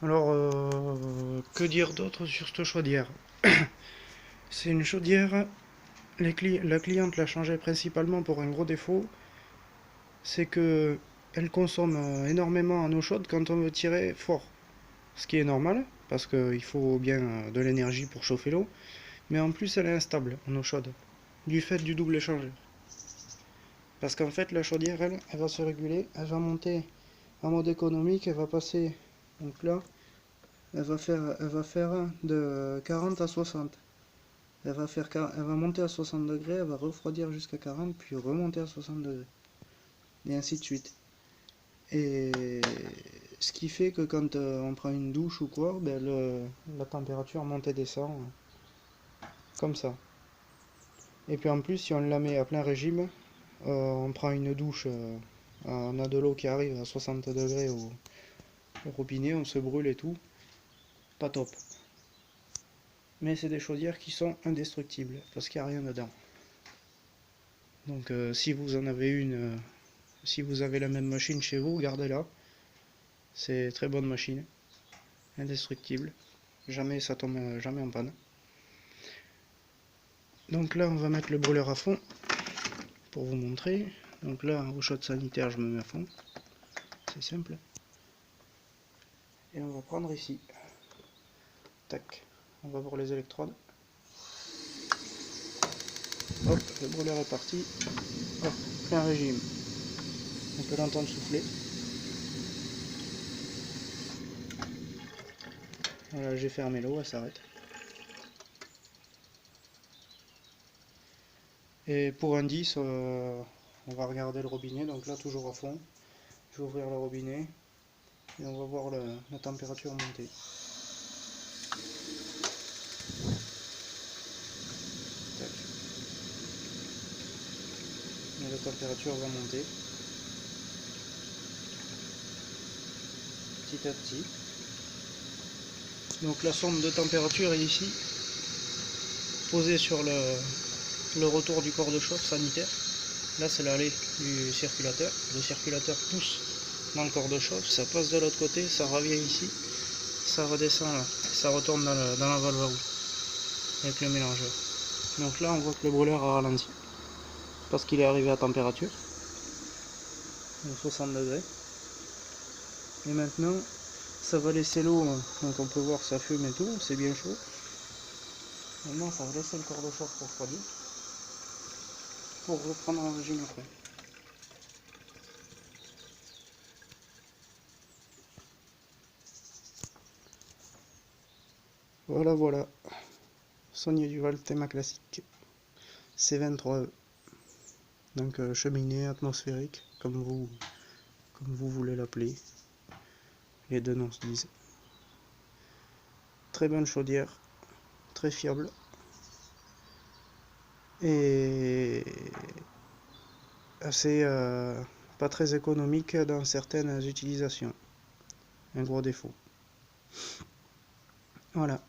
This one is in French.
Alors, que dire d'autre sur cette chaudière? C'est une chaudière, la cliente l'a changée principalement pour un gros défaut, c'est que elle consomme énormément en eau chaude quand on veut tirer fort. Ce qui est normal, parce qu'il faut bien de l'énergie pour chauffer l'eau, mais en plus elle est instable en eau chaude, du fait du double échangeur. Parce qu'en fait la chaudière, elle va se réguler, elle va monter en mode économique, elle va passer, donc là, elle va faire de 40 à 60. Elle va monter à 60 degrés, elle va refroidir jusqu'à 40, puis remonter à 60 degrés. Et ainsi de suite. Et ce qui fait que quand on prend une douche ou quoi, ben la température monte et descend comme ça. Et puis en plus, si on la met à plein régime, on prend une douche, on a de l'eau qui arrive à 60 degrés au robinet, on se brûle et tout. Pas top. Mais c'est des chaudières qui sont indestructibles, parce qu'il n'y a rien dedans. Donc si vous en avez une, si vous avez la même machine chez vous, gardez-la. C'est une très bonne machine, indestructible. Jamais ça tombe jamais en panne. Donc là, on va mettre le brûleur à fond pour vous montrer. Donc là, au shot sanitaire, je me mets à fond. C'est simple. Et on va prendre ici. Tac. On va voir les électrodes. Hop, le brûleur est parti. Hop, plein régime. On peut l'entendre souffler. Voilà, j'ai fermé l'eau, elle s'arrête. Et pour un 10, on va regarder le robinet. Donc là, toujours à fond. Je vais ouvrir le robinet et on va voir la température monter. Tac. Et la température va monter petit à petit. Donc la sonde de température est ici, posée sur le retour du corps de chauffe sanitaire. Là, c'est l'allée du circulateur. Le circulateur pousse dans le corps de chauffe, ça passe de l'autre côté, ça revient ici, ça redescend là, ça retourne dans la valve à roue avec le mélangeur. Donc là, on voit que le brûleur a ralenti parce qu'il est arrivé à température, 60 degrés. Et maintenant, ça va laisser l'eau, donc on peut voir que ça fume et tout, c'est bien chaud. Maintenant, ça va laisser le corps de chauffe refroidir pour reprendre un régime après. Voilà, voilà. Saunier Duval, thème classique. C23E. Donc cheminée atmosphérique, comme vous voulez l'appeler. Les deux noms se disent. Très bonne chaudière, très fiable. Et assez pas très économique dans certaines utilisations. Un gros défaut. Voilà.